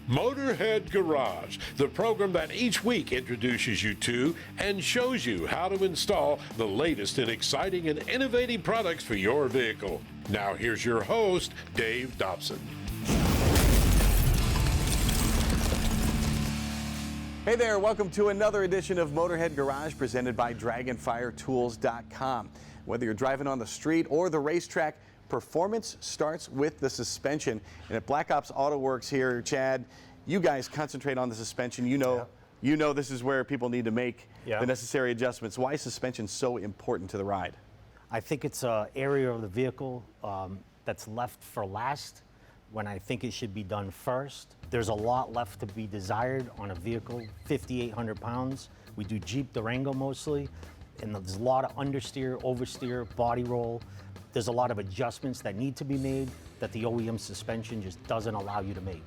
Motorhead Garage, the program that each week introduces you to and shows you how to install the latest in exciting and innovative products for your vehicle. Now here's your host, Dave Dobson. Hey there, welcome to another edition of Motorhead Garage presented by DragonfireTools.com. Whether you're driving on the street or the racetrack, performance starts with the suspension. And at Black Ops Autoworks here, Chad, you guys concentrate on the suspension. You know this is where people need to make the necessary adjustments. Why is suspension so important to the ride? I think it's an area of the vehicle that's left for last when I think it should be done first. There's a lot left to be desired on a vehicle, 5,800 pounds. We do Jeep Durango mostly, and there's a lot of understeer, oversteer, body roll. There's a lot of adjustments that need to be made that the OEM suspension just doesn't allow you to make.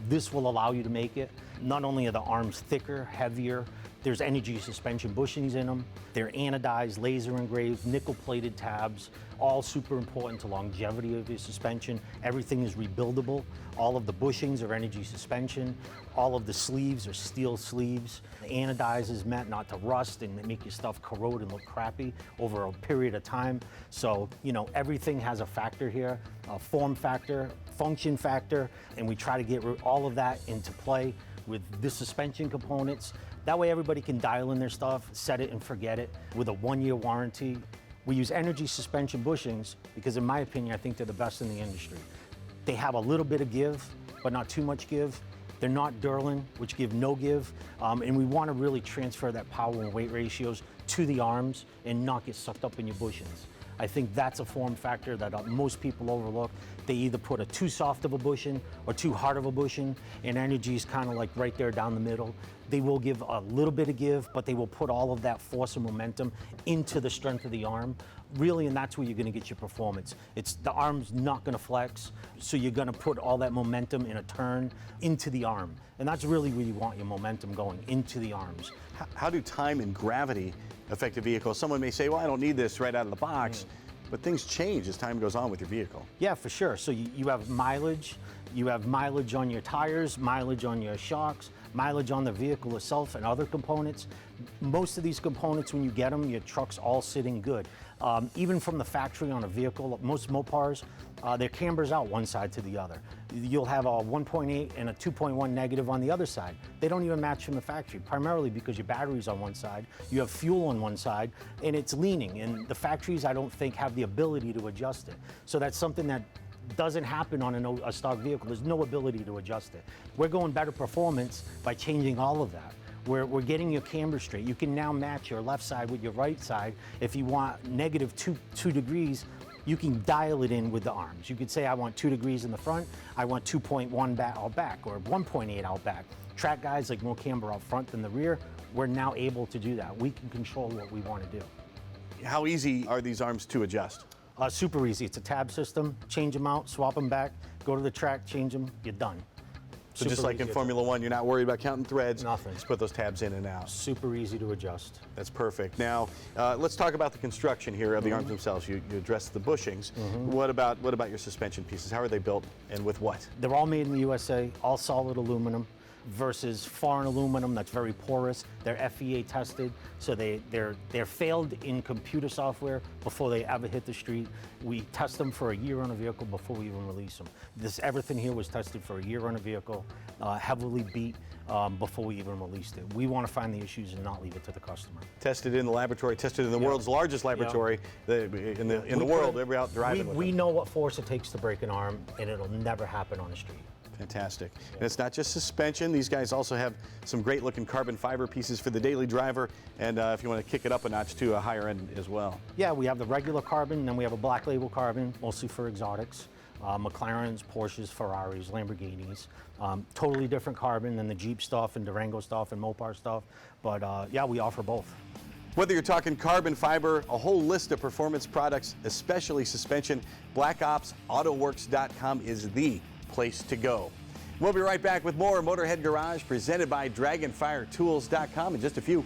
This will allow you to make it. Not only are the arms thicker, heavier, there's energy suspension bushings in them. They're anodized, laser engraved, nickel-plated tabs, all super important to longevity of your suspension. Everything is rebuildable. All of the bushings are energy suspension. All of the sleeves are steel sleeves. The anodized is meant not to rust and make your stuff corrode and look crappy over a period of time. So, everything has a factor here, a form factor, function factor, and we try to get all of that into play with the suspension components. That way everybody can dial in their stuff, set it and forget it with a 1-year warranty. We use energy suspension bushings because in my opinion, I think they're the best in the industry. They have a little bit of give, but not too much give. They're not Durlin, which give no give. And we want to really transfer that power and weight ratios to the arms and not get sucked up in your bushings. I think that's a form factor that most people overlook. They either put a too soft of a bushing or too hard of a bushing, and energy is kind of like right there down the middle. They will give a little bit of give, but they will put all of that force and momentum into the strength of the arm, really, and that's where you're gonna get your performance. The arm's not gonna flex, so you're gonna put all that momentum in a turn into the arm. And that's really where you want your momentum going, into the arms. How do time and gravity affect a vehicle? Someone may say, well, I don't need this right out of the box, but things change as time goes on with your vehicle. Yeah, for sure. So you have mileage on your tires, mileage on your shocks, mileage on the vehicle itself and other components. Most of these components, when you get them, your truck's all sitting good. Even from the factory on a vehicle, most Mopars, their camber's out one side to the other. You'll have a 1.8 and a 2.1 negative on the other side. They don't even match from the factory, primarily because your battery's on one side, you have fuel on one side, and it's leaning. And the factories, I don't think, have the ability to adjust it. So that's something that doesn't happen on a stock vehicle. There's no ability to adjust it. We're going better performance by changing all of that. We're getting your camber straight. You can now match your left side with your right side. If you want negative two degrees, you can dial it in with the arms. You could say, I want 2 degrees in the front, I want 2.1 out back, or 1.8 out back. Track guys like more camber out front than the rear, we're now able to do that. We can control what we want to do. How easy are these arms to adjust? Super easy. It's a tab system. Change them out, swap them back, go to the track, change them, you're done. So just like in Formula One, you're not worried about counting threads. Nothing. Just put those tabs in and out. Super easy to adjust. That's perfect. Now, let's talk about the construction here of the arms themselves. You addressed the bushings. What about your suspension pieces? How are they built and with what? They're all made in the USA, all solid aluminum versus foreign aluminum that's very porous. They're FEA tested, so they're failed in computer software before they ever hit the street. We test them for a year on a vehicle before we even release them. Everything here was tested for a year on a vehicle, heavily beat before we even released it. We want to find the issues and not leave it to the customer. Tested in the laboratory, tested in the world's largest laboratory in the world. We're out driving with we know what force it takes to break an arm, and it'll never happen on the street. Fantastic. And it's not just suspension. These guys also have some great looking carbon fiber pieces for the daily driver. And if you want to kick it up a notch to a higher end as well. Yeah, we have the regular carbon, and then we have a black label carbon, mostly for exotics. McLarens, Porsches, Ferraris, Lamborghinis. Totally different carbon than the Jeep stuff and Durango stuff and Mopar stuff. But yeah, we offer both. Whether you're talking carbon fiber, a whole list of performance products, especially suspension, BlackOpsAutoworks.com is the place to go. We'll be right back with more Motorhead Garage presented by DragonfireTools.com in just a few.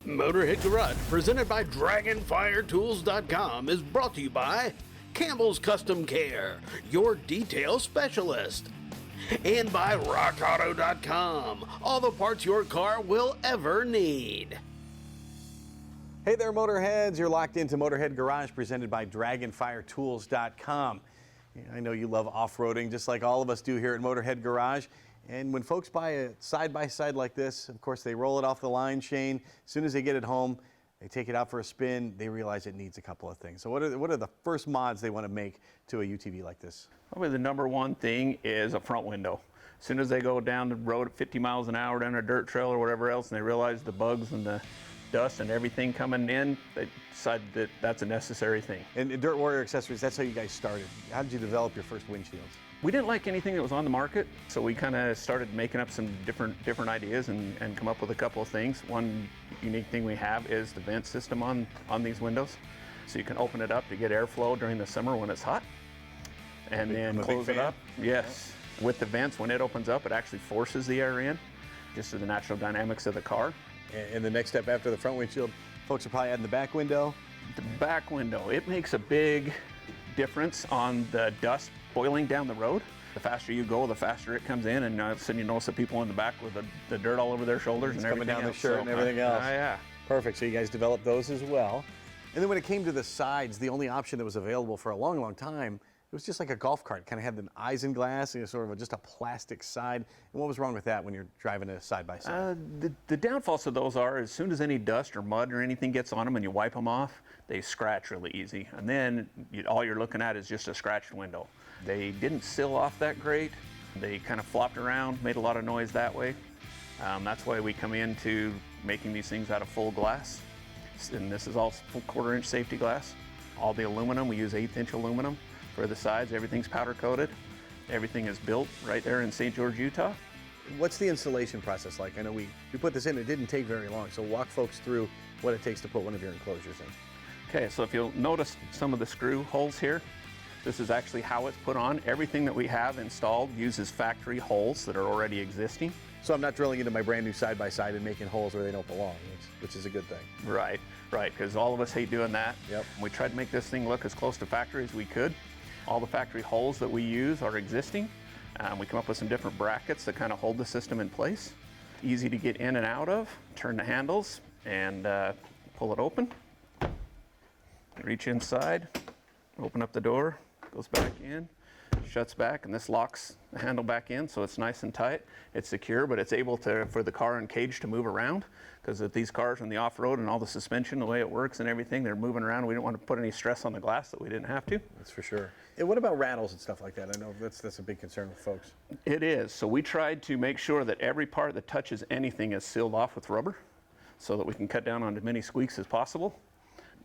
Motorhead Garage presented by DragonfireTools.com is brought to you by Campbell's Custom Care, your detail specialist. And by RockAuto.com, all the parts your car will ever need. Hey there, Motorheads. You're locked into Motorhead Garage, presented by DragonfireTools.com. I know you love off-roading, just like all of us do here at Motorhead Garage. And when folks buy a side-by-side like this, of course, they roll it off the line chain. As soon as they get it home, they take it out for a spin, they realize it needs a couple of things. So what are the first mods they want to make to a UTV like this? Probably the number one thing is a front window. As soon as they go down the road at 50 miles an hour down a dirt trail or whatever else, and they realize the bugs and the dust and everything coming in, they decide that that's a necessary thing. And Dirt Warrior Accessories, that's how you guys started. How did you develop your first windshields? We didn't like anything that was on the market, so we kind of started making up some different ideas and come up with a couple of things. One unique thing we have is the vent system on these windows. So you can open it up to get airflow during the summer when it's hot, and then close it up. Yes, with the vents, when it opens up, it actually forces the air in, just to the natural dynamics of the car. And the next step after the front windshield, folks are probably adding the back window. The back window, it makes a big difference on the dust boiling down the road. The faster you go, the faster it comes in, and all of a sudden you notice the people in the back with the dirt all over their shoulders and everything coming down else. the shirt and everything else. Yeah. Perfect. So you guys developed those as well. And then when it came to the sides, the only option that was available for a long, long time, it was just like a golf cart. Kind of had the isinglass, and sort of just a plastic side. And what was wrong with that when you're driving a side-by-side? The downfalls of those are, as soon as any dust or mud or anything gets on them and you wipe them off, they scratch really easy. And then all you're looking at is just a scratched window. They didn't seal off that great. They kind of flopped around, made a lot of noise that way. That's why we come into making these things out of full glass. And this is all full 1/4-inch safety glass. All the aluminum, we use 1/8-inch aluminum for the sides. Everything's powder coated. Everything is built right there in St. George, Utah. What's the installation process like? I know we put this in, it didn't take very long. So walk folks through what it takes to put one of your enclosures in. Okay, so if you'll notice some of the screw holes here, this is actually how it's put on. Everything that we have installed uses factory holes that are already existing. So I'm not drilling into my brand new side-by-side and making holes where they don't belong, which is a good thing. Right, because all of us hate doing that. Yep. We tried to make this thing look as close to factory as we could. All the factory holes that we use are existing. We come up with some different brackets that kind of hold the system in place. Easy to get in and out of. Turn the handles and pull it open. Reach inside, open up the door, goes back in, shuts back, and this locks the handle back in, so it's nice and tight. It's secure, but it's able for the car and cage to move around, because with these cars on the off-road and all the suspension, the way it works and everything, they're moving around. We didn't want to put any stress on the glass that we didn't have to. That's for sure. And what about rattles and stuff like that? I know that's a big concern with folks. It is. So we tried to make sure that every part that touches anything is sealed off with rubber, so that we can cut down on as many squeaks as possible.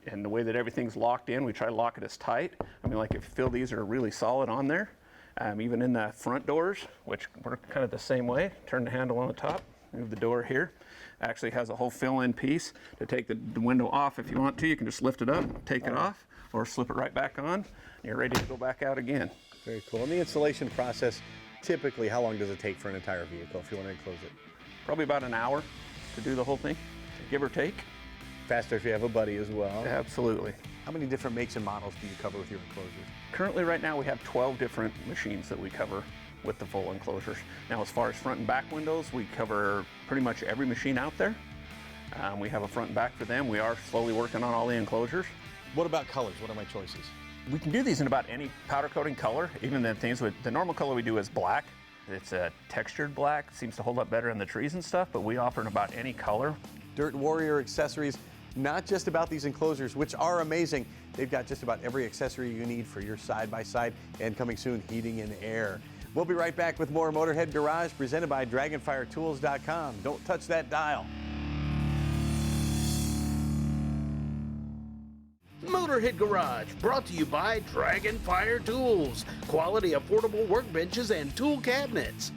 And the way that everything's locked in, we try to lock it as tight. I mean, like if you feel these are really solid on there, even in the front doors, which work kind of the same way. Turn the handle on the top, move the door here. Actually has a whole fill-in piece to take the window off if you want to. You can just lift it up, take it off, or slip it right back on, and you're ready to go back out again. Very cool. And the installation process, typically, how long does it take for an entire vehicle if you want to enclose it? Probably about an hour to do the whole thing, give or take. Faster if you have a buddy as well. Absolutely. How many different makes and models do you cover with your enclosures? Currently, right now, we have 12 different machines that we cover with the full enclosures. Now, as far as front and back windows, we cover pretty much every machine out there. We have a front and back for them. We are slowly working on all the enclosures. What about colors? What are my choices? We can do these in about any powder coating color, even the things with the normal color we do is black. It's a textured black, it seems to hold up better in the trees and stuff, but we offer in about any color. Dirt Warrior Accessories, not just about these enclosures, which are amazing. They've got just about every accessory you need for your side-by-side, and coming soon, heating and air. We'll be right back with more Motorhead Garage presented by DragonfireTools.com. Don't touch that dial. Motorhead Garage, brought to you by Dragonfire Tools. Quality, affordable workbenches and tool cabinets.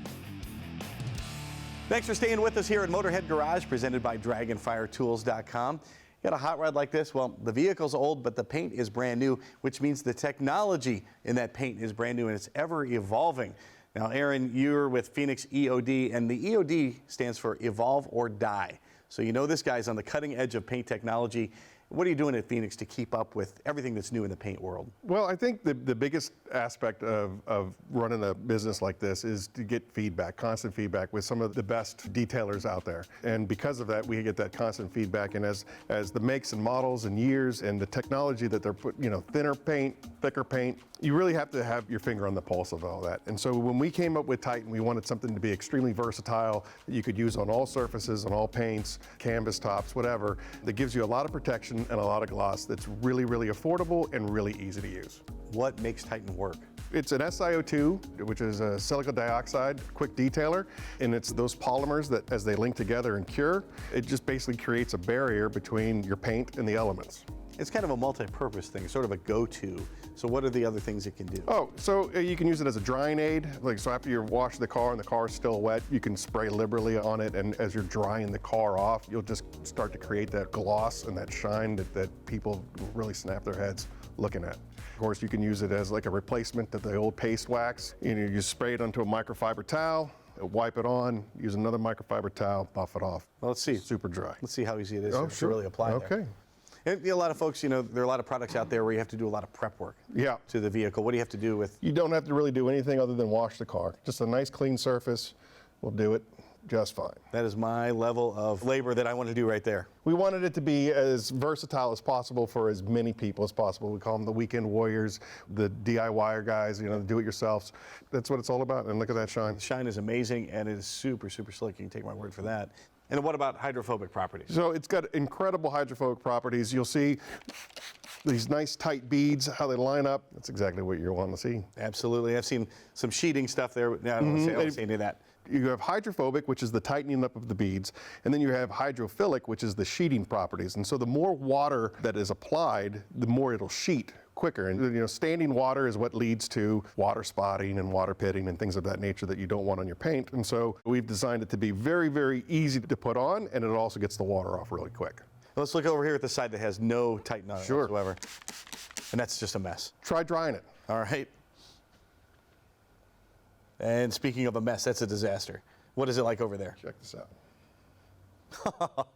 Thanks for staying with us here at Motorhead Garage, presented by DragonfireTools.com. You got a hot rod like this? Well, the vehicle's old, but the paint is brand new, which means the technology in that paint is brand new and it's ever evolving. Now, Aaron, you're with Phoenix EOD, and the EOD stands for Evolve or Die. So you know this guy's on the cutting edge of paint technology. What are you doing at Phoenix to keep up with everything that's new in the paint world? Well, I think the biggest aspect of running a business like this is to get feedback, constant feedback with some of the best detailers out there. And because of that, we get that constant feedback. And as the makes and models and years and the technology that they're putting, thinner paint, thicker paint, you really have to have your finger on the pulse of all that. And so when we came up with Titan, we wanted something to be extremely versatile that you could use on all surfaces, on all paints, canvas tops, whatever, that gives you a lot of protection and a lot of gloss that's really, really affordable and really easy to use. What makes Titan work? It's an SiO2, which is a silicon dioxide quick detailer, and it's those polymers that as they link together and cure, it just basically creates a barrier between your paint and the elements. It's kind of a multi-purpose thing, sort of a go-to. So what are the other things it can do? Oh, so you can use it as a drying aid. So after you wash the car and the car is still wet, you can spray liberally on it, and as you're drying the car off, you'll just start to create that gloss and that shine that people really snap their heads looking at. Of course, you can use it as like a replacement to the old paste wax. You spray it onto a microfiber towel, wipe it on, use another microfiber towel, buff it off. Well, let's see. Super dry. Let's see how easy it is Oh, to sure. really apply there. Okay. And a lot of folks, there are a lot of products out there where you have to do a lot of prep work Yeah. to the vehicle. What do you have to do with? You don't have to really do anything other than wash the car. Just a nice clean surface will do it just fine. That is my level of labor that I want to do right there. We wanted it to be as versatile as possible for as many people as possible. We call them the weekend warriors, the DIYer guys, the do-it-yourselves. That's what it's all about, and look at that shine. The shine is amazing, and it is super, super slick. You can take my word for that. And what about hydrophobic properties? So it's got incredible hydrophobic properties. You'll see these nice tight beads, how they line up. That's exactly what you're wanting to see. Absolutely. I've seen some sheeting stuff there. No, I don't want to say any of that. You have hydrophobic, which is the tightening up of the beads, and then you have hydrophilic, which is the sheeting properties. And so the more water that is applied, the more it'll sheet quicker. And standing water is what leads to water spotting and water pitting and things of that nature that you don't want on your paint. And so we've designed it to be very, very easy to put on, and it also gets the water off really quick. Let's look over here at the side that has no Titan on it whatsoever. And that's just a mess. Try drying it. All right. And speaking of a mess, that's a disaster. What is it like over there? Check this out.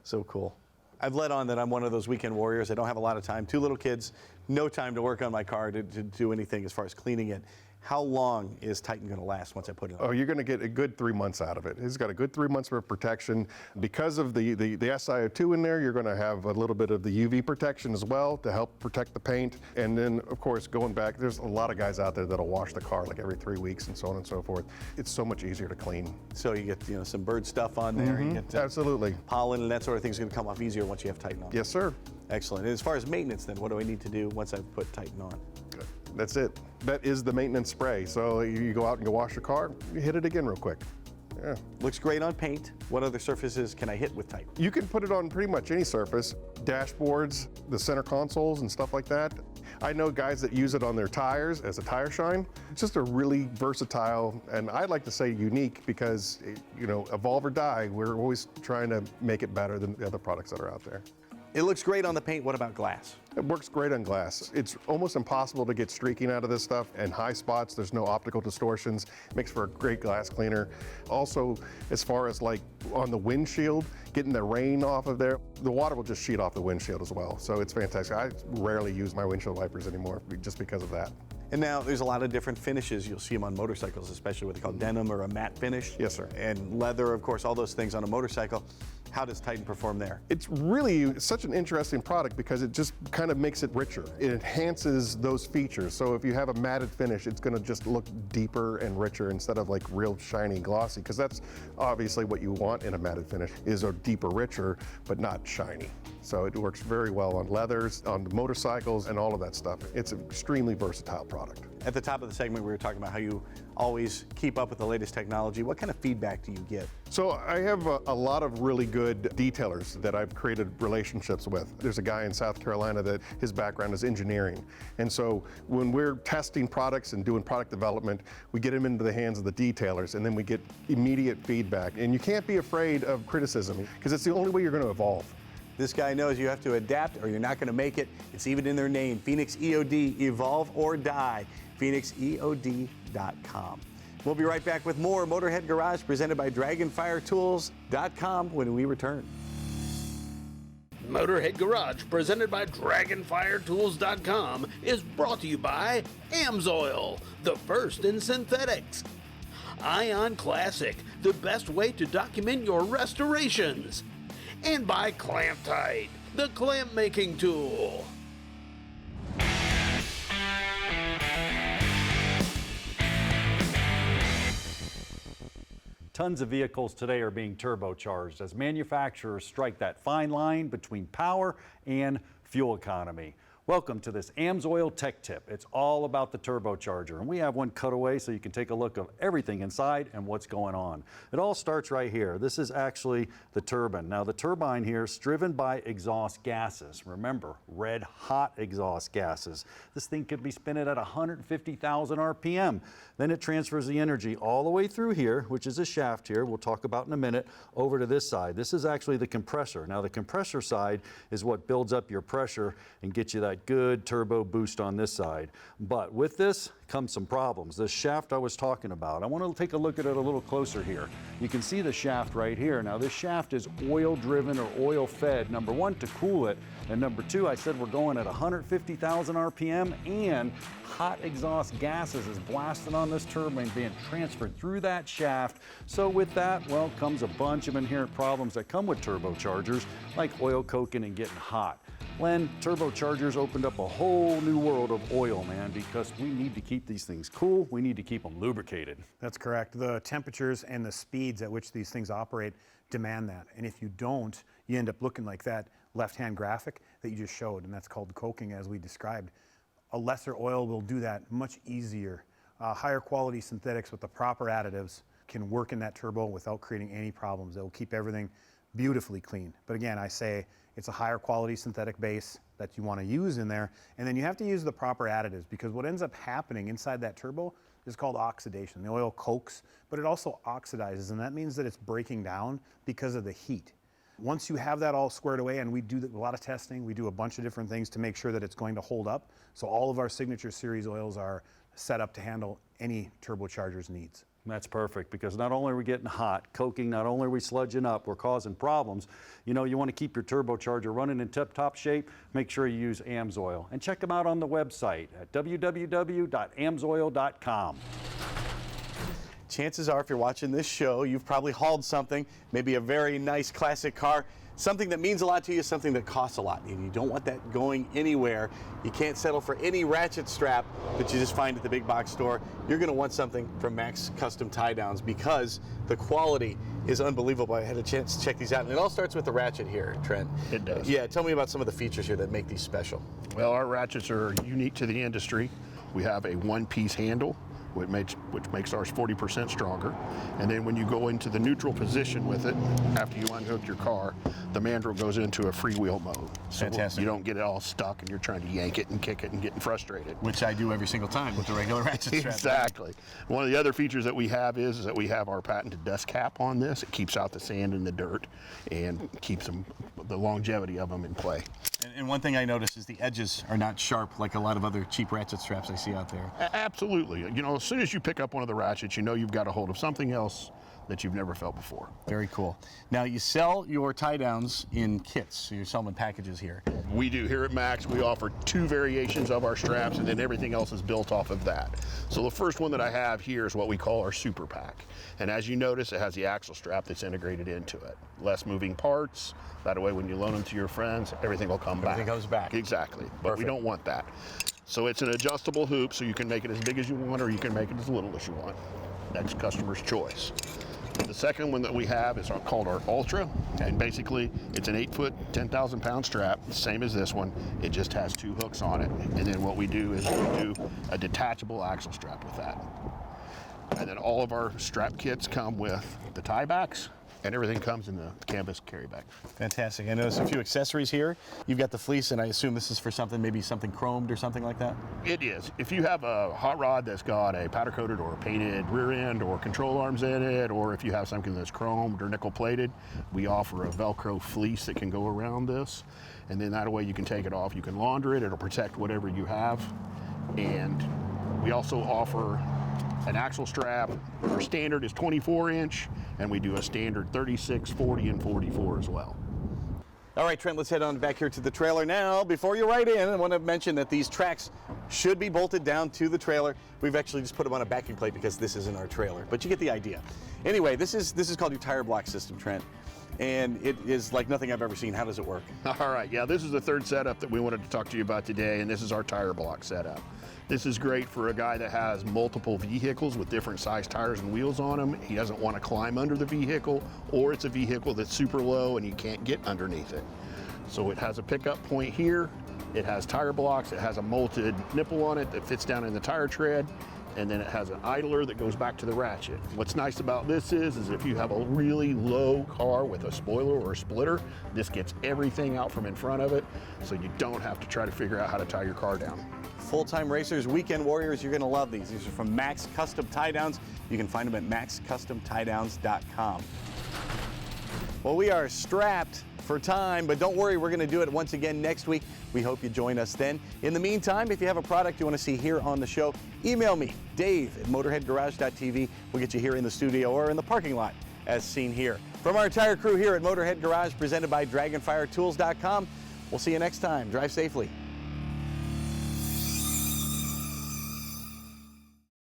So cool. I've let on that I'm one of those weekend warriors. I don't have a lot of time. 2 little kids, no time to work on my car to do anything as far as cleaning it. How long is Titan going to last once I put it on? Oh, you're going to get a good 3 months out of it. It's got a good 3 months of protection. Because of the SiO2 in there, you're going to have a little bit of the UV protection as well to help protect the paint. And then, of course, going back, there's a lot of guys out there that'll wash the car like every 3 weeks and so on and so forth. It's so much easier to clean. So you get some bird stuff on there. You get Absolutely. pollen and that sort of thing is going to come off easier once you have Titan on. Yes, sir. Excellent. And as far as maintenance then, what do I need to do once I've put Titan on? Good. That's it. That is the maintenance spray. So you go out and you wash your car, you hit it again real quick. Yeah. Looks great on paint. What other surfaces can I hit with Titan? You can put it on pretty much any surface, dashboards, the center consoles and stuff like that. I know guys that use it on their tires as a tire shine. It's just a really versatile, and I'd like to say unique, because, evolve or die, we're always trying to make it better than the other products that are out there. It looks great on the paint. What about glass? It works great on glass. It's almost impossible to get streaking out of this stuff, and high spots, there's no optical distortions. Makes for a great glass cleaner. Also, as far as like on the windshield, getting the rain off of there, the water will just sheet off the windshield as well. So it's fantastic. I rarely use my windshield wipers anymore just because of that. And now there's a lot of different finishes. You'll see them on motorcycles, especially what they call denim or a matte finish. Yes, sir. And leather, of course, all those things on a motorcycle. How does Titan perform there? It's really such an interesting product because it just kind of makes it richer. It enhances those features. So if you have a matted finish, it's going to just look deeper and richer instead of like real shiny glossy, because that's obviously what you want in a matted finish, is a deeper, richer, but not shiny. So it works very well on leathers, on motorcycles, and all of that stuff. It's an extremely versatile product. At the top of the segment, we were talking about how you always keep up with the latest technology. What kind of feedback do you get? So I have a lot of really good detailers that I've created relationships with. There's a guy in South Carolina that his background is engineering. And so when we're testing products and doing product development, we get them into the hands of the detailers, and then we get immediate feedback. And you can't be afraid of criticism, because it's the only way you're going to evolve. This guy knows you have to adapt or you're not going to make it. It's even in their name, Phoenix EOD, evolve or die, phoenixeod.com. We'll be right back with more Motorhead Garage presented by Dragonfire Tools.com when we return. Motorhead Garage, presented by Dragonfiretools.com, is brought to you by Amsoil, the first in synthetics. Ion Classic, the best way to document your restorations. And by Clamp Tight, the clamp making tool. Tons of vehicles today are being turbocharged as manufacturers strike that fine line between power and fuel economy. Welcome to this Amsoil Tech Tip. It's all about the turbocharger, and we have one cutaway so you can take a look of everything inside and what's going on. It all starts right here. This is actually the turbine. Now the turbine here is driven by exhaust gases. Remember, red hot exhaust gases. This thing could be spinning at 150,000 RPM. Then it transfers the energy all the way through here, which is a shaft here, we'll talk about in a minute, over to this side. This is actually the compressor. Now the compressor side is what builds up your pressure and gets you that good turbo boost on this side. But with this comes some problems. This shaft I was talking about, I want to take a look at it a little closer here. You can see the shaft right here. Now this shaft is oil driven or oil fed, number one, to cool it, and number two, I said we're going at 150,000 RPM, and hot exhaust gases is blasting on this turbine, being transferred through that shaft. So with that, well, comes a bunch of inherent problems that come with turbochargers, like oil coking and getting hot. Len, turbochargers opened up a whole new world of oil, man, because we need to keep these things cool. We need to keep them lubricated. That's correct. The temperatures and the speeds at which these things operate demand that. And if you don't, you end up looking like that left-hand graphic that you just showed, and that's called coking, as we described. A lesser oil will do that much easier. Higher quality synthetics with the proper additives can work in that turbo without creating any problems. It will keep everything beautifully clean. But again, I say it's a higher quality synthetic base that you want to use in there, and then you have to use the proper additives, because what ends up happening inside that turbo is called oxidation. The oil cokes, but it also oxidizes, and that means that it's breaking down because of the heat. Once you have that all squared away, and we do a lot of testing, we do a bunch of different things to make sure that it's going to hold up. So all of our signature series oils are set up to handle any turbocharger's needs. That's perfect, because not only are we getting hot, coking, not only are we sludging up, we're causing problems. You know, you want to keep your turbocharger running in tip-top shape, make sure you use Amsoil. And check them out on the website at www.amsoil.com. Chances are, if you're watching this show, you've probably hauled something, maybe a very nice classic car, something that means a lot to you, something that costs a lot, and you don't want that going anywhere. You can't settle for any ratchet strap that you just find at the big box store. You're going to want something from Max Custom Tie Downs, because the quality is unbelievable. I had a chance to check these out, and it all starts with the ratchet here, Trent. It does. Yeah, tell me about some of the features here that make these special. Well, our ratchets are unique to the industry. We have a one-piece handle, which makes ours 40% stronger. And then when you go into the neutral position with it, after you unhook your car, the mandrel goes into a freewheel mode. So Fantastic. you don't get it all stuck and you're trying to yank it and kick it and getting frustrated. Which I do every single time with the regular ratchet strap. Exactly. One of the other features that we have is that we have our patented dust cap on this. It keeps out the sand and the dirt and keeps the longevity of them in play. And one thing I noticed is the edges are not sharp like a lot of other cheap ratchet straps I see out there. Absolutely. You know, as soon as you pick up one of the ratchets, you know you've got a hold of something else that you've never felt before. Very cool. Now, you sell your tie downs in kits, so you sell them in packages here. We do here at Max. We offer 2 variations of our straps, and then everything else is built off of that. So the first one that I have here is what we call our Super Pack. And as you notice, it has the axle strap that's integrated into it. Less moving parts. That way, when you loan them to your friends, everything will come back. Everything comes back. Exactly. But we don't want that. So it's an adjustable hoop, so you can make it as big as you want, or you can make it as little as you want. That's customer's choice. The second one that we have is called our Ultra, and basically it's an 8-foot, 10,000-pound strap, same as this one. It just has 2 hooks on it, and then what we do is we do a detachable axle strap with that. And then all of our strap kits come with the tie backs, and everything comes in the canvas carry bag. Fantastic. I noticed a few accessories here. You've got the fleece, and I assume this is for something, maybe something chromed or something like that? It is. If you have a hot rod that's got a powder coated or painted rear end or control arms in it, or if you have something that's chromed or nickel plated, we offer a Velcro fleece that can go around this. And then that way you can take it off, you can launder it, it'll protect whatever you have. And we also offer an axle strap. Our standard is 24-inch, and we do a standard 36, 40, and 44 as well. All right, Trent, let's head on back here to the trailer now. Before you ride in, I want to mention that these tracks should be bolted down to the trailer. We've actually just put them on a backing plate because this isn't our trailer, but you get the idea. Anyway, this is called your tire block system, Trent, and it is like nothing I've ever seen. How does it work? All right, yeah, this is the third setup that we wanted to talk to you about today, and this is our tire block setup. This is great for a guy that has multiple vehicles with different size tires and wheels on them. He doesn't want to climb under the vehicle, or it's a vehicle that's super low and you can't get underneath it. So it has a pickup point here, it has tire blocks, it has a bolted nipple on it that fits down in the tire tread, and then it has an idler that goes back to the ratchet. What's nice about this is if you have a really low car with a spoiler or a splitter, this gets everything out from in front of it, so you don't have to try to figure out how to tie your car down. Full-time racers, weekend warriors, you're going to love these. These are from Max Custom Tie Downs. You can find them at maxcustomtiedowns.com. Well, we are strapped for time, but don't worry, we're going to do it once again next week. We hope you join us then. In the meantime, if you have a product you want to see here on the show, email me, Dave@motorheadgarage.tv. We'll get you here in the studio or in the parking lot, as seen here. From our entire crew here at Motorhead Garage, presented by DragonfireTools.com, we'll see you next time. Drive safely.